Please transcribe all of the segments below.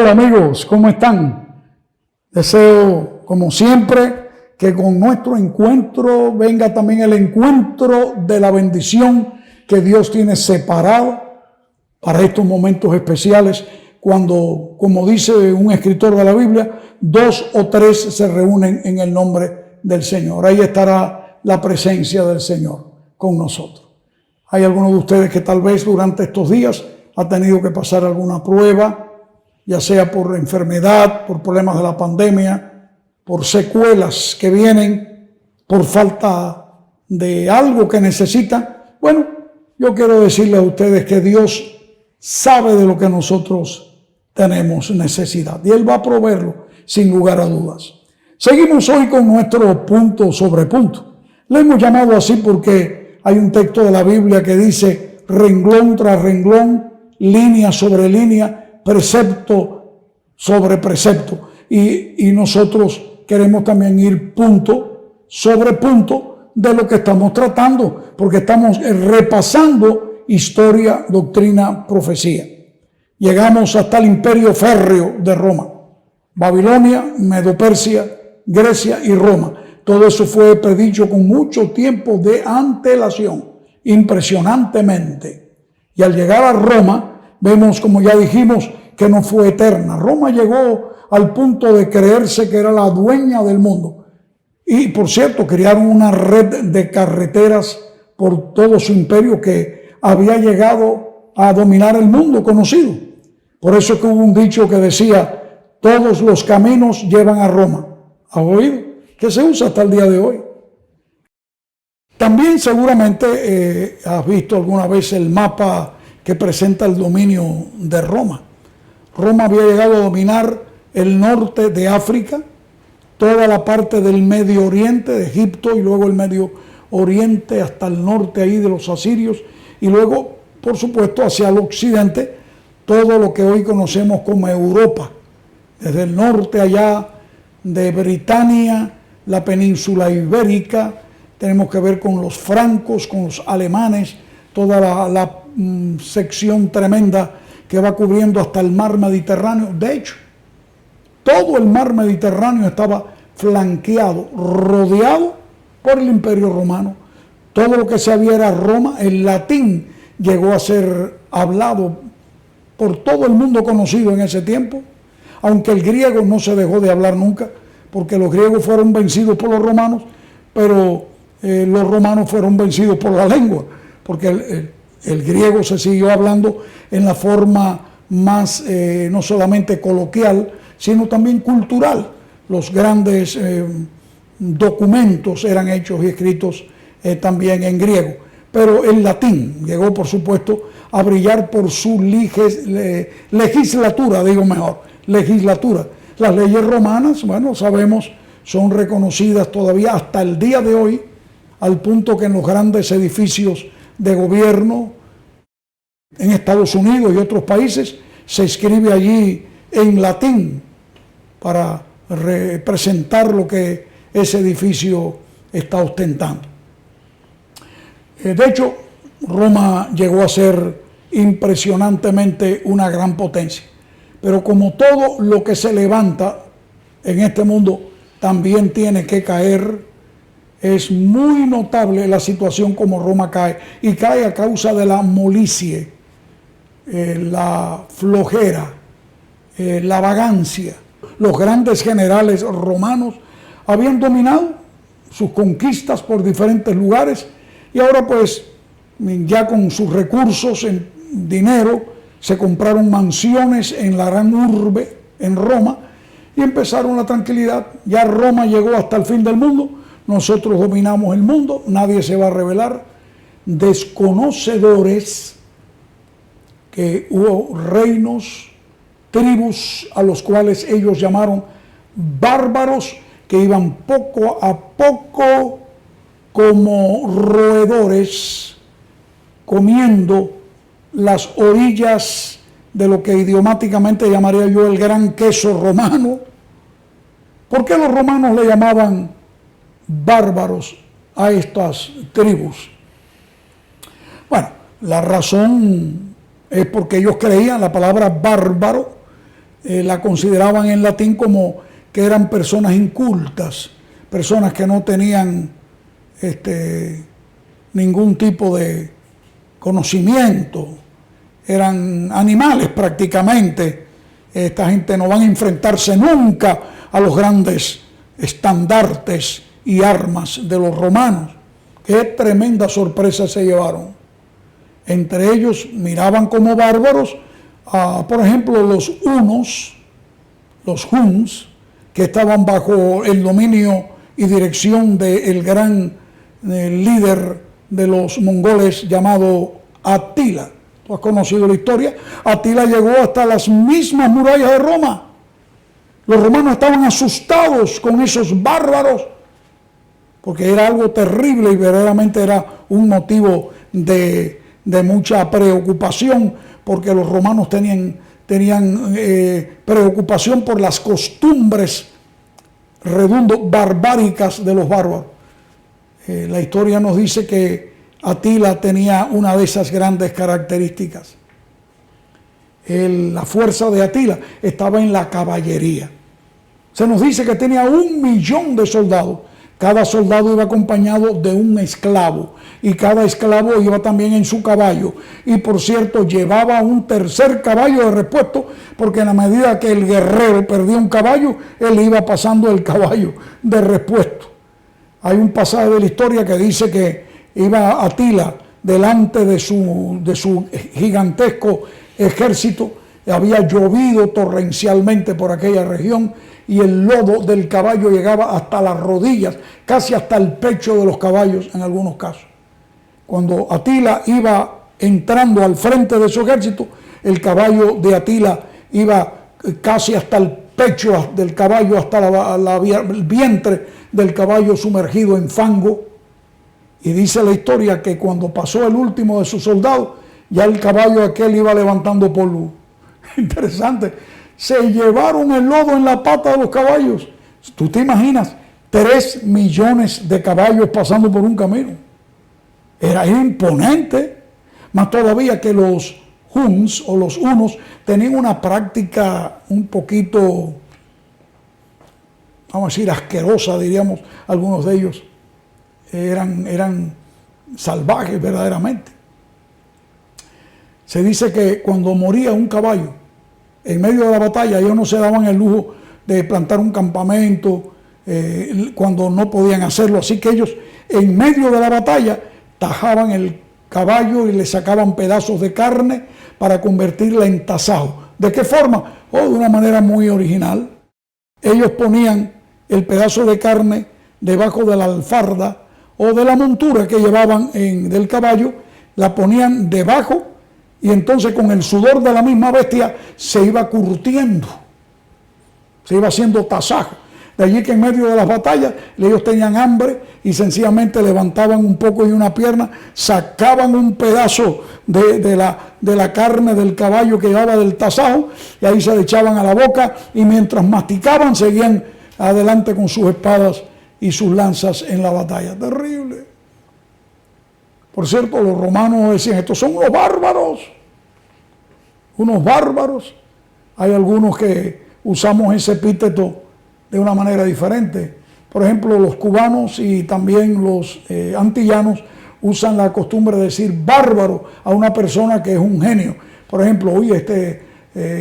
Hola amigos, ¿cómo están? Deseo, como siempre, que con nuestro encuentro venga también el encuentro de la bendición que Dios tiene separado para estos momentos especiales, cuando, como dice un escritor de la Biblia, 2 o 3 se reúnen en el nombre del Señor. Ahí estará la presencia del Señor con nosotros. Hay algunos de ustedes que tal vez durante estos días ha tenido que pasar alguna prueba, ya sea por enfermedad, por problemas de la pandemia, por secuelas que vienen, por falta de algo que necesitan. Bueno, yo quiero decirles a ustedes que Dios sabe de lo que nosotros tenemos necesidad y Él va a proveerlo sin lugar a dudas. Seguimos hoy con nuestro punto sobre punto. Le hemos llamado así porque hay un texto de la Biblia que dice renglón tras renglón, línea sobre línea, precepto sobre precepto, y nosotros queremos también ir punto sobre punto de lo que estamos tratando, porque estamos repasando historia, doctrina, profecía. Llegamos hasta el imperio férreo de Roma, Babilonia, Medo-Persia, Grecia y Roma. Todo eso fue predicho con mucho tiempo de antelación, impresionantemente. Y al llegar a Roma, vemos, como ya dijimos, que no fue eterna. Roma llegó al punto de creerse que era la dueña del mundo. Y, por cierto, crearon una red de carreteras por todo su imperio que había llegado a dominar el mundo conocido. Por eso es que hubo un dicho que decía, todos los caminos llevan a Roma. ¿Has oído? Que se usa hasta el día de hoy. También seguramente has visto alguna vez el mapa que presenta el dominio de Roma. Roma había llegado a dominar el norte de África, toda la parte del Medio Oriente, de Egipto, y luego el Medio Oriente hasta el norte ahí de los asirios, y luego, por supuesto, hacia el occidente, todo lo que hoy conocemos como Europa, desde el norte allá de Britania, la península ibérica, tenemos que ver con los francos, con los alemanes, toda la sección tremenda que va cubriendo hasta el mar Mediterráneo. De hecho, todo el mar Mediterráneo estaba flanqueado, rodeado por el Imperio Romano. Todo lo que se había era Roma. El latín llegó a ser hablado por todo el mundo conocido en ese tiempo, aunque el griego no se dejó de hablar nunca, porque los griegos fueron vencidos por los romanos, pero los romanos fueron vencidos por la lengua, porque el griego se siguió hablando en la forma más, no solamente coloquial, sino también cultural. Los grandes documentos eran hechos y escritos también en griego. Pero el latín llegó, por supuesto, a brillar por su legislatura, legislatura. Las leyes romanas, bueno, sabemos, son reconocidas todavía hasta el día de hoy, al punto que en los grandes edificios de gobierno en Estados Unidos y otros países se escribe allí en latín para representar lo que ese edificio está ostentando. De hecho, Roma llegó a ser impresionantemente una gran potencia, pero como todo lo que se levanta en este mundo también tiene que caer. Es muy notable la situación como Roma cae, y cae a causa de la molicie, la flojera, la vagancia. Los grandes generales romanos habían dominado sus conquistas por diferentes lugares, y ahora pues ya con sus recursos en dinero se compraron mansiones en la gran urbe, en Roma, y empezaron la tranquilidad. Ya Roma llegó hasta el fin del mundo. Nosotros dominamos el mundo, nadie se va a rebelar. Desconocedores que hubo reinos, tribus a los cuales ellos llamaron bárbaros, que iban poco a poco como roedores comiendo las orillas de lo que idiomáticamente llamaría yo el gran queso romano. ¿Por qué los romanos le llamaban bárbaros a estas tribus? Bueno, la razón es porque ellos creían, la palabra bárbaro la consideraban en latín como que eran personas incultas, personas que no tenían ningún tipo de conocimiento, eran animales prácticamente. Esta gente no van a enfrentarse nunca a los grandes estandartes y armas de los romanos. Qué tremenda sorpresa se llevaron. Entre ellos miraban como bárbaros por ejemplo, los hunos, los huns, que estaban bajo el dominio y dirección del gran líder de los mongoles llamado Atila. Tú has conocido la historia. Atila llegó hasta las mismas murallas de Roma. Los romanos estaban asustados con esos bárbaros, porque era algo terrible y verdaderamente era un motivo de mucha preocupación, porque los romanos tenían preocupación por las costumbres barbáricas de los bárbaros. La historia nos dice que Atila tenía una de esas grandes características. La fuerza de Atila estaba en la caballería. Se nos dice que tenía 1.000.000 de soldados. Cada soldado iba acompañado de un esclavo y cada esclavo iba también en su caballo. Y por cierto, llevaba un tercer caballo de repuesto, porque en la medida que el guerrero perdía un caballo, él iba pasando el caballo de repuesto. Hay un pasaje de la historia que dice que iba Atila delante de su gigantesco ejército. Había llovido torrencialmente por aquella región y el lodo del caballo llegaba hasta las rodillas, casi hasta el pecho de los caballos en algunos casos. Cuando Atila iba entrando al frente de su ejército, el caballo de Atila iba casi hasta el pecho del caballo, hasta el vientre del caballo sumergido en fango. Y dice la historia que cuando pasó el último de sus soldados, ya el caballo aquel iba levantando polvo. Interesante. Se llevaron el lodo en la pata de los caballos. ¿Tú te imaginas? 3 millones de caballos pasando por un camino. Era imponente. Más todavía que los huns o los hunos tenían una práctica un poquito, vamos a decir, asquerosa, diríamos algunos de ellos. Eran salvajes verdaderamente. Se dice que cuando moría un caballo en medio de la batalla, ellos no se daban el lujo de plantar un campamento cuando no podían hacerlo. Así que ellos en medio de la batalla tajaban el caballo y le sacaban pedazos de carne para convertirla en tasajo. ¿De qué forma? De una manera muy original. Ellos ponían el pedazo de carne debajo de la alfarda o de la montura que llevaban del caballo, la ponían debajo y entonces con el sudor de la misma bestia se iba curtiendo, se iba haciendo tasajo. De allí que en medio de las batallas ellos tenían hambre y sencillamente levantaban un poco de una pierna, sacaban un pedazo de la carne del caballo que llevaba del tasajo y ahí se le echaban a la boca y mientras masticaban seguían adelante con sus espadas y sus lanzas en la batalla. Terrible. Por cierto, los romanos decían, estos son unos bárbaros. Unos bárbaros. Hay algunos que usamos ese epíteto de una manera diferente. Por ejemplo, los cubanos y también los antillanos usan la costumbre de decir bárbaro a una persona que es un genio. Por ejemplo, oye,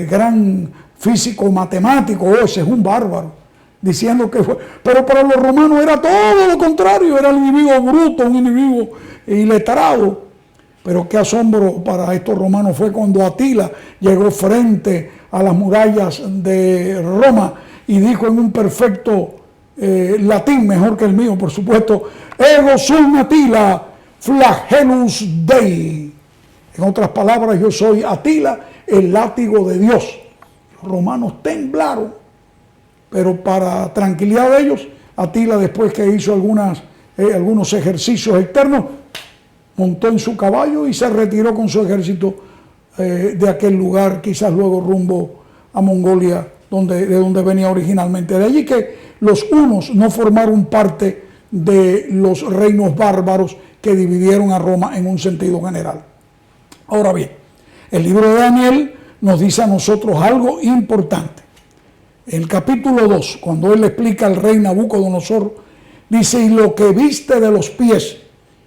gran físico matemático, ese es un bárbaro. Diciendo que fue, pero para los romanos era todo lo contrario, era el enemigo bruto, un enemigo iletrado. Pero qué asombro para estos romanos fue cuando Atila llegó frente a las murallas de Roma y dijo en un perfecto latín, mejor que el mío, por supuesto, ego sum Atila, flagellus Dei. En otras palabras, yo soy Atila, el látigo de Dios. Los romanos temblaron. Pero para tranquilidad de ellos, Atila, después que hizo algunos ejercicios externos, montó en su caballo y se retiró con su ejército de aquel lugar, quizás luego rumbo a Mongolia, de donde venía originalmente. De allí que los hunos no formaron parte de los reinos bárbaros que dividieron a Roma en un sentido general. Ahora bien, el libro de Daniel nos dice a nosotros algo importante. En el capítulo 2, cuando él le explica al rey Nabucodonosor, dice: y lo que viste de los pies,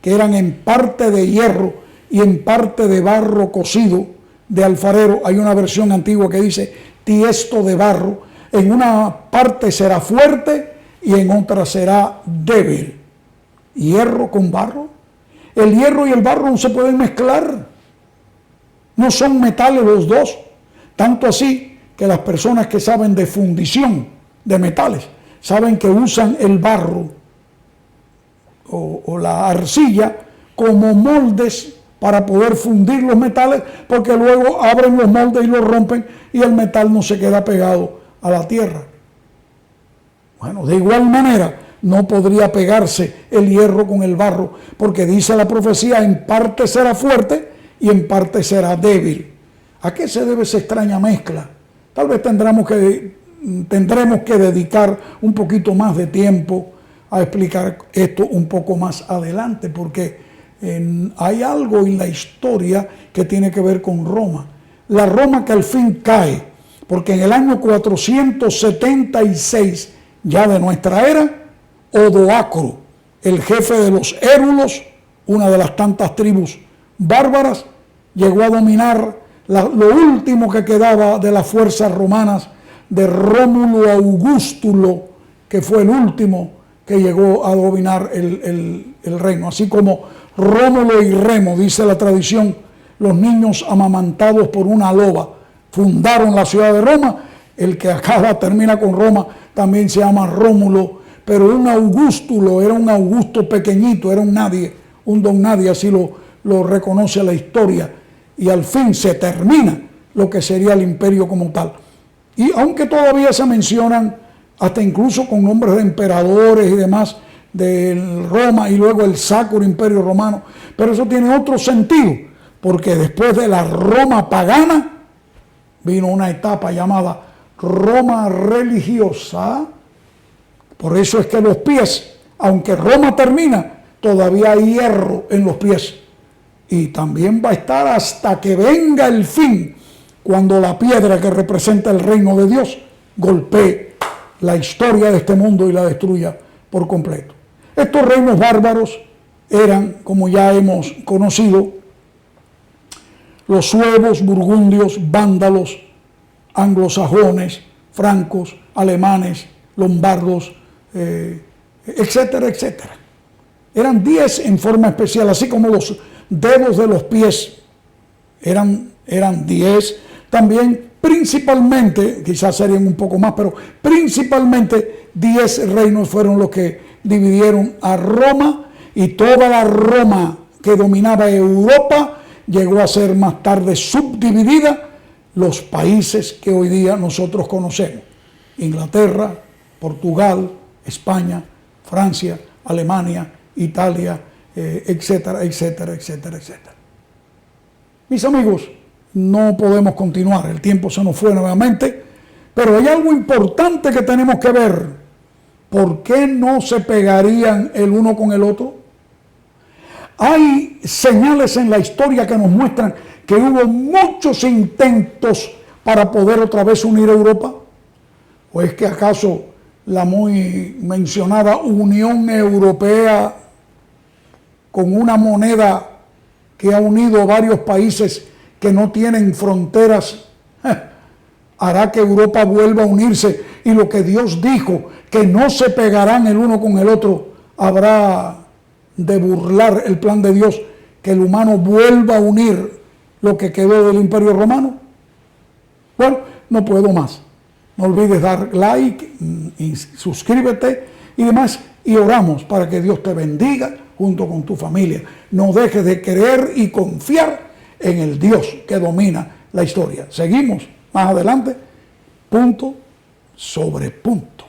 que eran en parte de hierro y en parte de barro cocido de alfarero. Hay una versión antigua que dice tiesto de barro. En una parte será fuerte y en otra será débil. Hierro con barro. El hierro y el barro no se pueden mezclar. No son metales los dos. Tanto así que las personas que saben de fundición de metales saben que usan el barro o la arcilla como moldes para poder fundir los metales, porque luego abren los moldes y los rompen y el metal no se queda pegado a la tierra. Bueno, de igual manera no podría pegarse el hierro con el barro, porque dice la profecía: en parte será fuerte y en parte será débil. ¿A qué se debe esa extraña mezcla? Tal vez tendremos que dedicar un poquito más de tiempo a explicar esto un poco más adelante, porque hay algo en la historia que tiene que ver con Roma. La Roma que al fin cae, porque en el año 476 ya de nuestra era, Odoacro, el jefe de los érulos, una de las tantas tribus bárbaras, llegó a dominar lo último que quedaba de las fuerzas romanas de Rómulo Augustulo, que fue el último que llegó a dominar el reino. Así como Rómulo y Remo, dice la tradición, los niños amamantados por una loba fundaron la ciudad de Roma. El que termina con Roma también se llama Rómulo, pero un Augustulo era un Augusto pequeñito, era un nadie, un don nadie, así lo reconoce la historia. Y al fin se termina lo que sería el imperio como tal. Y aunque todavía se mencionan, hasta incluso con nombres de emperadores y demás, de Roma y luego el Sacro Imperio Romano, pero eso tiene otro sentido, porque después de la Roma pagana vino una etapa llamada Roma religiosa. Por eso es que los pies, aunque Roma termina, todavía hay hierro en los pies. Y también va a estar hasta que venga el fin, cuando la piedra que representa el reino de Dios golpee la historia de este mundo y la destruya por completo. Estos reinos bárbaros eran, como ya hemos conocido, los suevos, burgundios, vándalos, anglosajones, francos, alemanes, lombardos, etcétera, etcétera. Eran 10 en forma especial, así como los dedos de los pies eran 10. También principalmente, quizás serían un poco más, pero principalmente 10 reinos fueron los que dividieron a Roma, y toda la Roma que dominaba Europa llegó a ser más tarde subdividida los países que hoy día nosotros conocemos: Inglaterra, Portugal, España, Francia, Alemania, Italia, etcétera, etcétera, etcétera, etcétera. Mis amigos, no podemos continuar, el tiempo se nos fue nuevamente, pero hay algo importante que tenemos que ver. ¿Por qué no se pegarían el uno con el otro? Hay señales en la historia que nos muestran que hubo muchos intentos para poder otra vez unir a Europa. ¿O es que acaso la muy mencionada Unión Europea, con una moneda que ha unido varios países que no tienen fronteras, hará que Europa vuelva a unirse? Y lo que Dios dijo, que no se pegarán el uno con el otro, habrá de burlar el plan de Dios, que el humano vuelva a unir lo que quedó del Imperio Romano. Bueno, no puedo más. No olvides dar like y suscríbete y demás, y oramos para que Dios te bendiga junto con tu familia. No dejes de creer y confiar en el Dios que domina la historia. Seguimos más adelante, punto sobre punto.